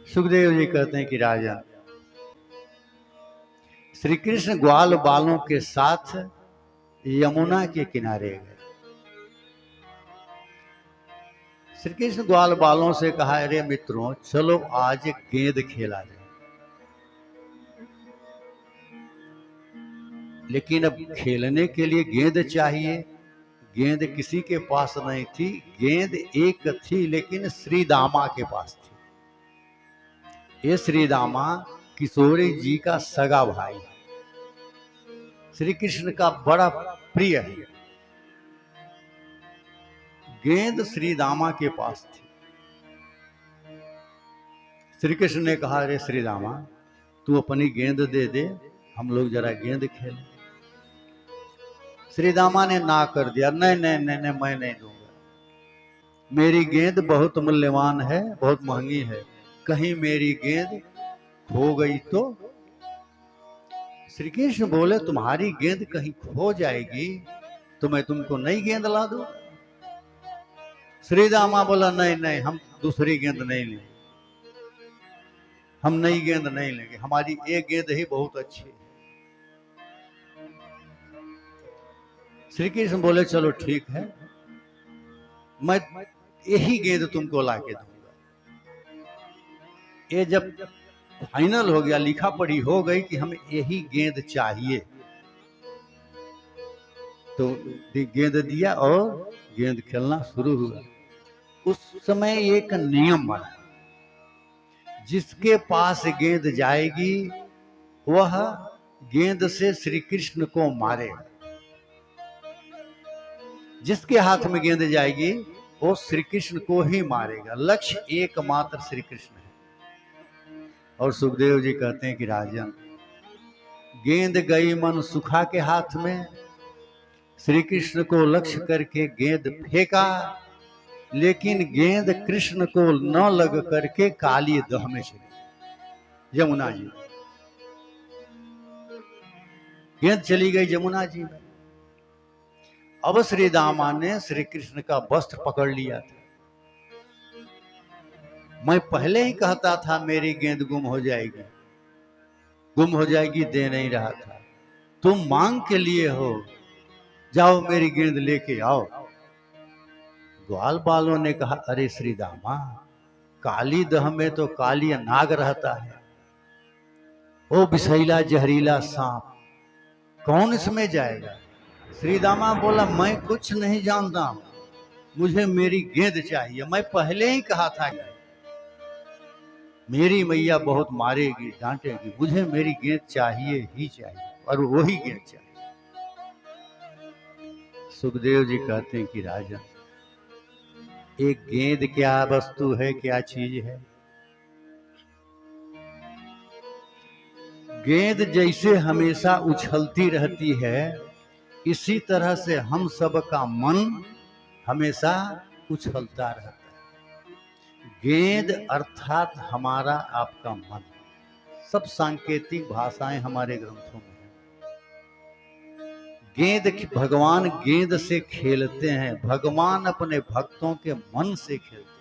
सुखदेव जी कहते हैं कि राजा श्री कृष्ण ग्वाल बालों के साथ यमुना के किनारे गए। श्री कृष्ण ग्वाल बालों से कहा, अरे मित्रों चलो आज एक गेंद खेला जाए। लेकिन अब खेलने के लिए गेंद चाहिए। गेंद किसी के पास नहीं थी, गेंद एक थी लेकिन श्रीदामा के पास थी। ये श्रीदामा किशोरी जी का सगा भाई श्री कृष्ण का बड़ा प्रिय है। गेंद श्रीदामा के पास थी। श्री कृष्ण ने कहा, अरे श्रीदामा तू अपनी गेंद दे दे, हम लोग जरा गेंद खेलें। श्रीदामा ने ना कर दिया, नहीं नहीं नहीं नहीं, मैं नहीं दूंगा। मेरी गेंद बहुत मूल्यवान है, बहुत महंगी है, कहीं मेरी गेंद खो गई तो? श्री कृष्ण बोले, तुम्हारी गेंद कहीं खो जाएगी तो मैं तुमको नई गेंद ला दूं। श्रीदामा बोला, नहीं नहीं, हम दूसरी गेंद नहीं लेंगे, हम नई गेंद नहीं लेंगे, हमारी एक गेंद ही बहुत अच्छी है। श्री कृष्ण बोले, चलो ठीक है, मैं यही गेंद तुमको ला के दूंगा। ये जब फाइनल हो गया, लिखा पढ़ी हो गई कि हमें यही गेंद चाहिए, तो गेंद दिया और गेंद खेलना शुरू हुआ। उस समय एक नियम बना, जिसके पास गेंद जाएगी वह गेंद से श्री कृष्ण को मारेगा। जिसके हाथ में गेंद जाएगी वो श्री कृष्ण को ही मारेगा। लक्ष्य एकमात्र श्री कृष्ण है। और सुखदेव जी कहते हैं कि राजन, गेंद गई मन सुखा के हाथ में, श्री कृष्ण को लक्ष्य करके गेंद फेंका, लेकिन गेंद कृष्ण को न लग करके काली दह में चली, यमुना जी। गेंद चली गई यमुना जी में। अब श्रीदामा ने श्री कृष्ण का वस्त्र पकड़ लिया था। मैं पहले ही कहता था मेरी गेंद गुम हो जाएगी, गुम हो जाएगी, दे नहीं रहा था। तुम मांग के लिए हो, जाओ मेरी गेंद लेके आओ। ग्वाल बालों ने कहा, अरे श्रीदामा, काली दह में तो काली नाग रहता है, वो विषैला जहरीला सांप, कौन इसमें जाएगा? श्रीदामा बोला, मैं कुछ नहीं जानता, मुझे मेरी गेंद चाहिए। मैं पहले ही कहा था मेरी मैया बहुत मारेगी, डांटेगी, मुझे मेरी गेंद चाहिए ही चाहिए, और वही गेंद चाहिए। सुखदेव जी कहते हैं कि राजन, एक गेंद क्या वस्तु है, क्या चीज है? गेंद जैसे हमेशा उछलती रहती है, इसी तरह से हम सब का मन हमेशा उछलता रहता है। गेंद अर्थात हमारा आपका मन। सब सांकेतिक भाषाएं हमारे ग्रंथों में है। गेंद, भगवान गेंद से खेलते हैं, भगवान अपने भक्तों के मन से खेलते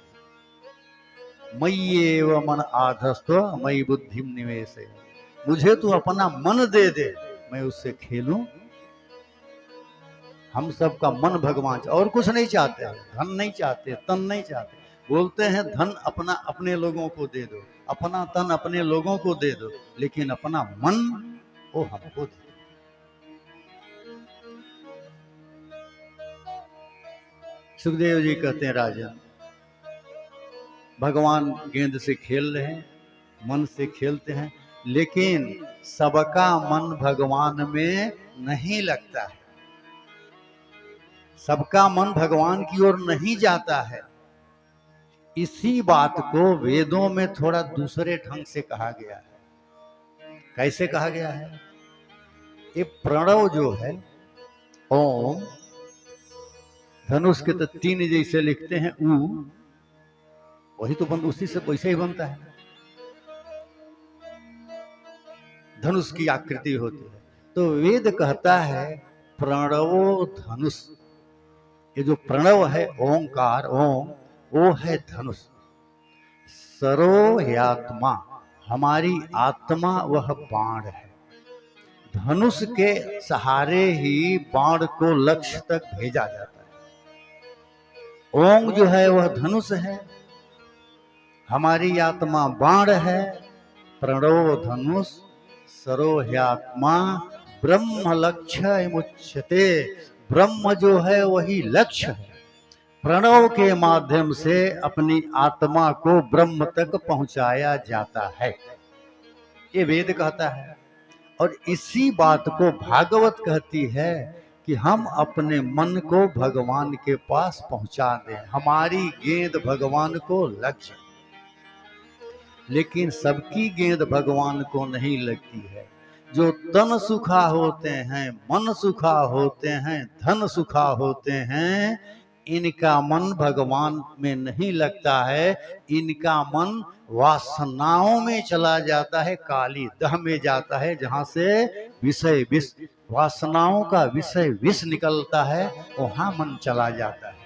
हैं। मयि एव मन आधस्तो मयि बुद्धि निवेश, मुझे तू अपना मन दे दे, मैं उससे खेलूं। हम सबका मन भगवान, और कुछ नहीं चाहते हैं, धन नहीं चाहते, तन नहीं चाहते। बोलते हैं धन अपना अपने लोगों को दे दो, अपना तन अपने लोगों को दे दो, लेकिन अपना मन वो हमको दे दो। सुखदेव जी कहते हैं राजन, भगवान गेंद से खेल रहे हैं, मन से खेलते हैं, लेकिन सबका मन भगवान में नहीं लगता है, सबका मन भगवान की ओर नहीं जाता है। इसी बात को वेदों में थोड़ा दूसरे ढंग से कहा गया है। कैसे कहा गया है? ये प्रणव जो है, ओम, धनुष के तो तीन जैसे लिखते हैं ऊ, वही तो उसी से वैसे ही बनता है, धनुष की आकृति होती है। तो वेद कहता है प्रणवो धनुष, ये जो प्रणव है ओंकार, ओम, वो है धनुष। सरोह्यात्मा, हमारी आत्मा वह बाण है। धनुष के सहारे ही बाण को लक्ष्य तक भेजा जाता है। ओम जो है वह धनुष है, हमारी आत्मा बाण है। प्रणव धनुष सरोह्यात्मा ब्रह्म लक्ष्य मुच्यते, ब्रह्म जो है वही लक्ष्य है। प्रणव के माध्यम से अपनी आत्मा को ब्रह्म तक पहुंचाया जाता है, ये वेद कहता है। और इसी बात को भागवत कहती है कि हम अपने मन को भगवान के पास पहुंचा दें, हमारी गेंद भगवान को लग जाए। लेकिन सबकी गेंद भगवान को नहीं लगती है। जो तन सुखा होते हैं, मन सुखा होते हैं, धन सुखा होते हैं, इनका मन भगवान में नहीं लगता है। इनका मन वासनाओं में चला जाता है, काली दह में जाता है, जहां से विषय विष, वासनाओं का विषय विष निकलता है, वहां मन चला जाता है।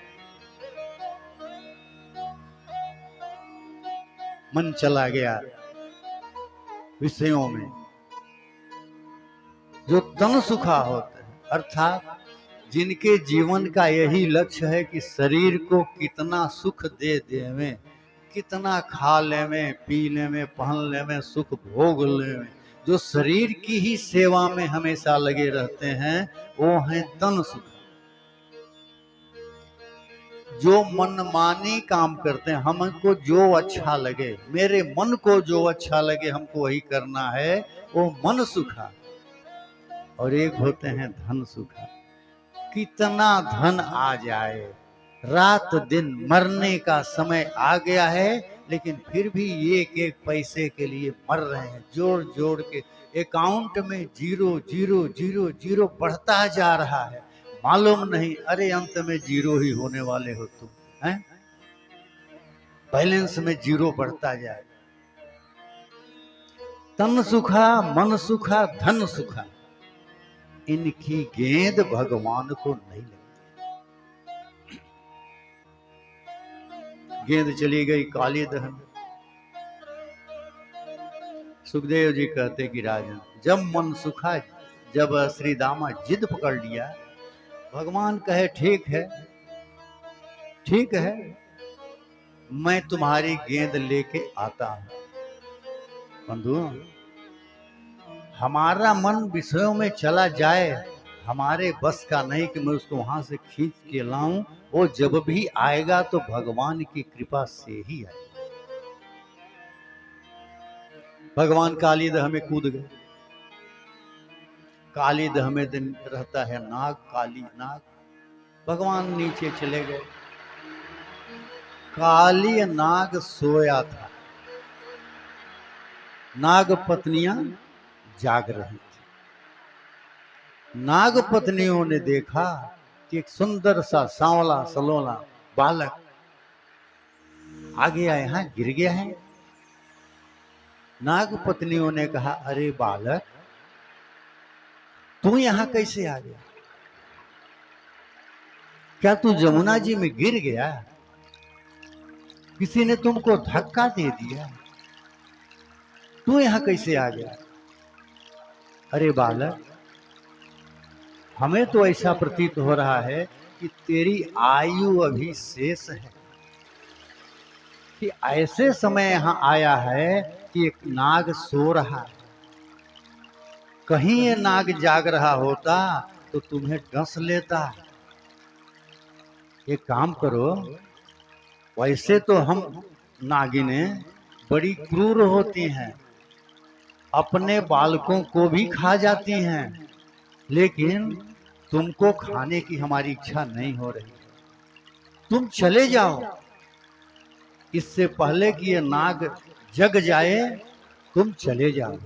मन चला गया विषयों में। जो तन सुखा होते हैं, अर्थात जिनके जीवन का यही लक्ष्य है कि शरीर को कितना सुख दे देवें, कितना खा लेवें, पी लेवें, पहन लेवें, सुख भोग लेवें, जो शरीर की ही सेवा में हमेशा लगे रहते हैं, वो हैं तन सुख। जो मनमानी काम करते हैं, हमको जो अच्छा लगे, मेरे मन को जो अच्छा लगे हमको वही करना है, वो मन सुखा। और एक होते हैं धन सुखा। कितना धन आ जाए, रात दिन मरने का समय आ गया है, लेकिन फिर भी एक एक पैसे के लिए मर रहे हैं, जोड़ जोड़ के। अकाउंट में 0 0 0 0 बढ़ता जा रहा है, मालूम नहीं अरे अंत में 0 ही होने वाले हो तुम, हैं? बैलेंस में 0 बढ़ता जाए। तन सुखा, मन सुखा, धन सुखा, इनकी गेंद भगवान को नहीं लगती। गेंद चली गई काली दह में। सुखदेव जी कहते कि राजन, जब मन सुखा, जब श्री दामा जिद पकड़ लिया, भगवान कहे ठीक है, ठीक है, मैं तुम्हारी गेंद लेके आता हूं। बंधु, हमारा मन विषयों में चला जाए, हमारे बस का नहीं कि मैं उसको वहां से खींच के लाऊं। वो जब भी आएगा तो भगवान की कृपा से ही आएगा। भगवान काली दह में कूद गए। काली दह में दिन रहता है नाग, काली नाग। भगवान नीचे चले गए। काली नाग सोया था, नाग पत्नियां जाग रही थी। नाग पत्नियों ने देखा कि एक सुंदर सा सांवला सलोना बालक आ गया, यहां गिर गया है। नाग पत्नियों ने कहा, अरे बालक, तू यहां कैसे आ गया? क्या तू जमुना जी में गिर गया? किसी ने तुमको धक्का दे दिया? तू यहां कैसे आ गया? अरे बालक, हमें तो ऐसा प्रतीत हो रहा है कि तेरी आयु अभी शेष है, कि ऐसे समय यहां आया है कि एक नाग सो रहा है। कहीं ये नाग जाग रहा होता तो तुम्हें डस लेता। एक काम करो, वैसे तो हम नागिनें बड़ी क्रूर होती हैं, अपने बालकों को भी खा जाती हैं, लेकिन तुमको खाने की हमारी इच्छा नहीं हो रही। तुम चले जाओ, इससे पहले कि ये नाग जग जाए, तुम चले जाओ।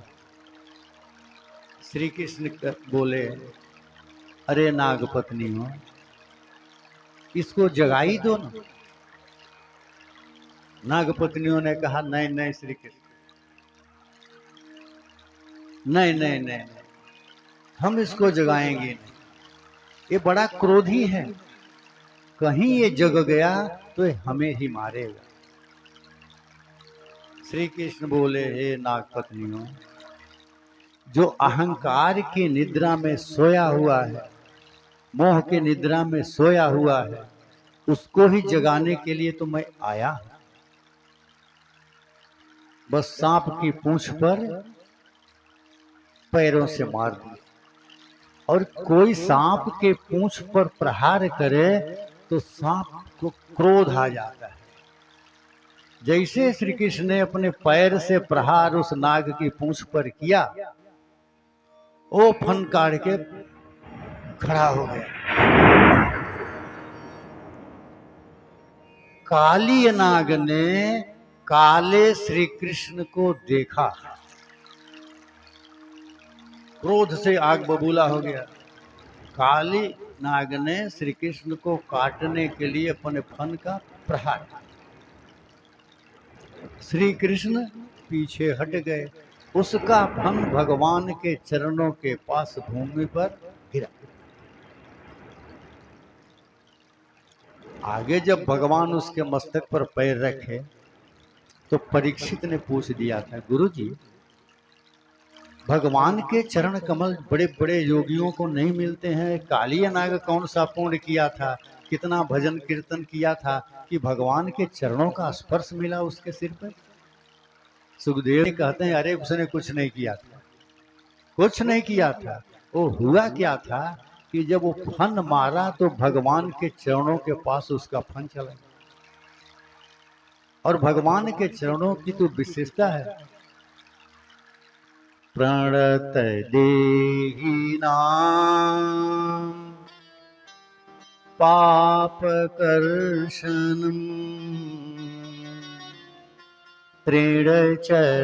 श्री कृष्ण बोले, अरे नाग पत्नी हो, इसको जगाई दो ना। नाग पत्नियों ने कहा, नहीं नहीं श्री कृष्ण, नहीं नहीं नहीं, हम इसको जगाएंगे नहीं, ये बड़ा क्रोधी है, कहीं ये जग गया तो हमें ही मारेगा। श्री कृष्ण बोले, हे नागपत्नियों, जो अहंकार की निद्रा में सोया हुआ है, मोह के निद्रा में सोया हुआ है, उसको ही जगाने के लिए तो मैं आया। बस सांप की पूंछ पर पैरों से मार दी, और कोई सांप के पूंछ पर प्रहार करे तो सांप को क्रोध आ जाता है। जैसे श्री कृष्ण ने अपने पैर से प्रहार उस नाग की पूंछ पर किया, वो फन काट के खड़ा हो गया। काली नाग ने काले श्री कृष्ण को देखा, क्रोध से आग बबूला हो गया। काली नाग ने श्री कृष्ण को काटने के लिए अपने फन का प्रहार, श्री कृष्ण पीछे हट गए। उसका फन भगवान के चरणों के पास भूमि पर गिरा। आगे जब भगवान उसके मस्तक पर पैर रखे तो परीक्षित ने पूछ दिया था, गुरुजी, भगवान के चरण कमल बड़े बड़े योगियों को नहीं मिलते हैं। काली नाग कौन सा पुण्य किया था, कितना भजन कीर्तन किया था कि भगवान के चरणों का स्पर्श मिला उसके सिर पर। सुखदेव जी कहते हैं, अरे उसने कुछ नहीं किया था, कुछ नहीं किया था। वो हुआ क्या था कि जब वो फन मारा तो भगवान के चरणों के पास उसका फन चला, और भगवान के चरणों की तो विशेषता है, प्रणत देहिनां पापकर्षणम् त्रीणचरानुगम्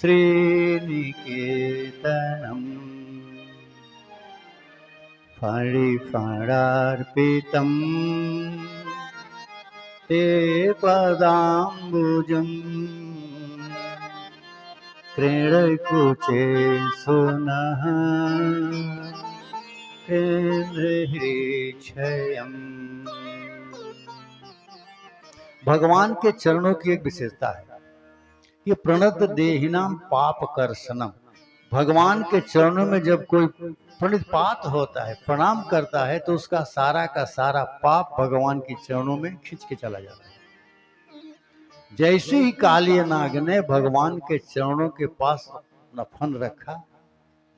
श्रीनिकेतनम् फणिफणार्पितम् ते पदाम्बुजम् क्रीडकुचे सुनः केन्द्रह्रीक्षयम्। भगवान के चरणों की एक विशेषता है कि प्रणत देहिनाम पाप कर्षणम। भगवान के चरणों में जब कोई प्रणिपात होता है, प्रणाम करता है, तो उसका सारा का सारा पाप भगवान के चरणों में खींच के चला जाता है। जैसे ही काली नाग ने भगवान के चरणों के पास अपना फन रखा,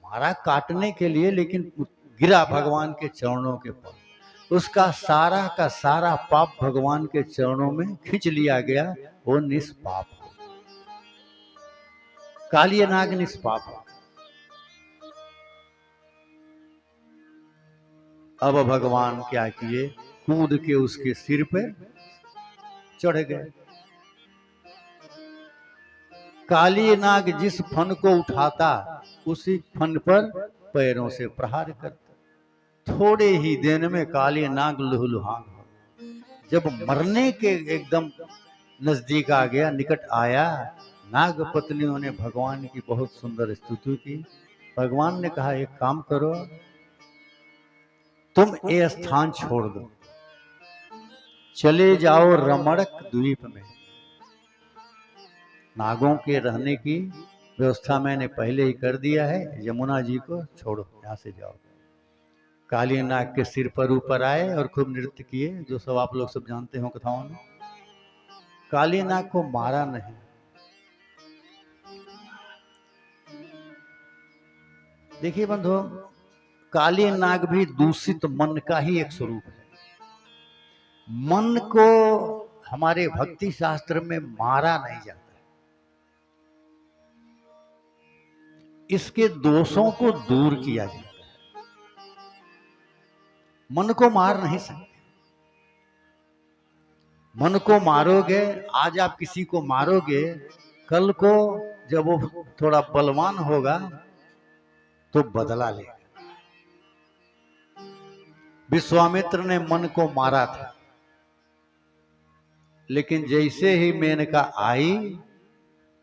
मारा काटने के लिए, लेकिन गिरा भगवान के चरणों के पास, उसका सारा का सारा पाप भगवान के चरणों में खींच लिया गया। वो निष्पाप हो, काली नाग निष्पाप हो। अब भगवान क्या किए, कूद के उसके सिर पे चढ़ गए। काली नाग जिस फन को उठाता उसी फन पर पैरों से प्रहार करता। थोड़े ही दिन में काली नाग लुहलुहान हो। जब मरने के एकदम नजदीक आ गया, निकट आया, नाग पत्नियों ने भगवान की बहुत सुंदर स्तुति की। भगवान ने कहा, एक काम करो, तुम ये स्थान छोड़ दो, चले जाओ रमणक द्वीप में। नागों के रहने की व्यवस्था मैंने पहले ही कर दिया है, यमुना जी को छोड़ो, यहाँ से जाओ। काली नाग के सिर पर ऊपर आए और खूब नृत्य किए, जो सब आप लोग सब जानते हो कथाओं में। काली नाग को मारा नहीं। देखिए बंधु, काली नाग भी दूषित मन का ही एक स्वरूप है। मन को हमारे भक्ति शास्त्र में मारा नहीं जाता, इसके दोषों को दूर किया जाता है। मन को मार नहीं सकते। मन को मारोगे, आज आप किसी को मारोगे, कल को जब वो थोड़ा बलवान होगा तो बदला लेगा। विश्वामित्र ने मन को मारा था, लेकिन जैसे ही मेनका आई,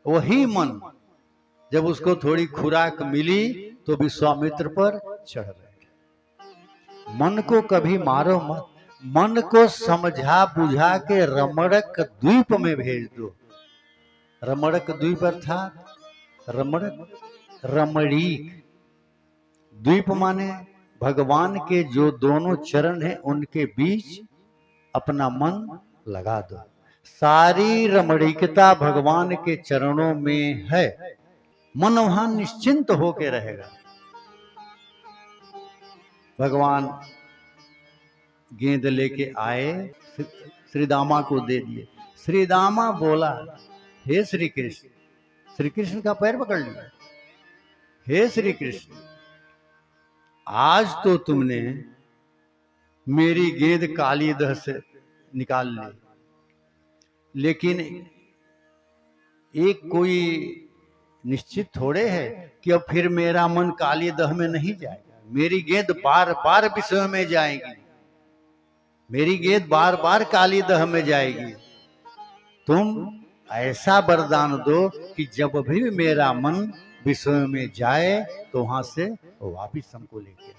वही मन जब उसको थोड़ी खुराक मिली तो विश्वामित्र पर चढ़ गए। मन को कभी मारो मत। मन को समझा बुझा के रमणक द्वीप में भेज दो। रमणक द्वीप अर्थात रमणक रमणीक, द्वीप माने भगवान के जो दोनों चरण हैं उनके बीच अपना मन लगा दो। सारी रमणीकता भगवान के चरणों में है, मन वहां निश्चिंत होके रहेगा। भगवान गेंद लेके आए, श्री दामा को दे दिए। श्री दामा बोला, हे श्री कृष्ण, श्री कृष्ण का पैर पकड़ लिया, हे श्री कृष्ण, आज तो तुमने मेरी गेंद काली दह से निकाल ली, लेकिन एक कोई निश्चित थोड़े है कि अब फिर मेरा मन काली दह में नहीं जाएगा। मेरी गेंद बार बार विषय में जाएगी, मेरी गेंद बार बार काली दह में जाएगी। तुम ऐसा वरदान दो कि जब भी मेरा मन विषय में जाए तो वहां से वापिस हमको लेके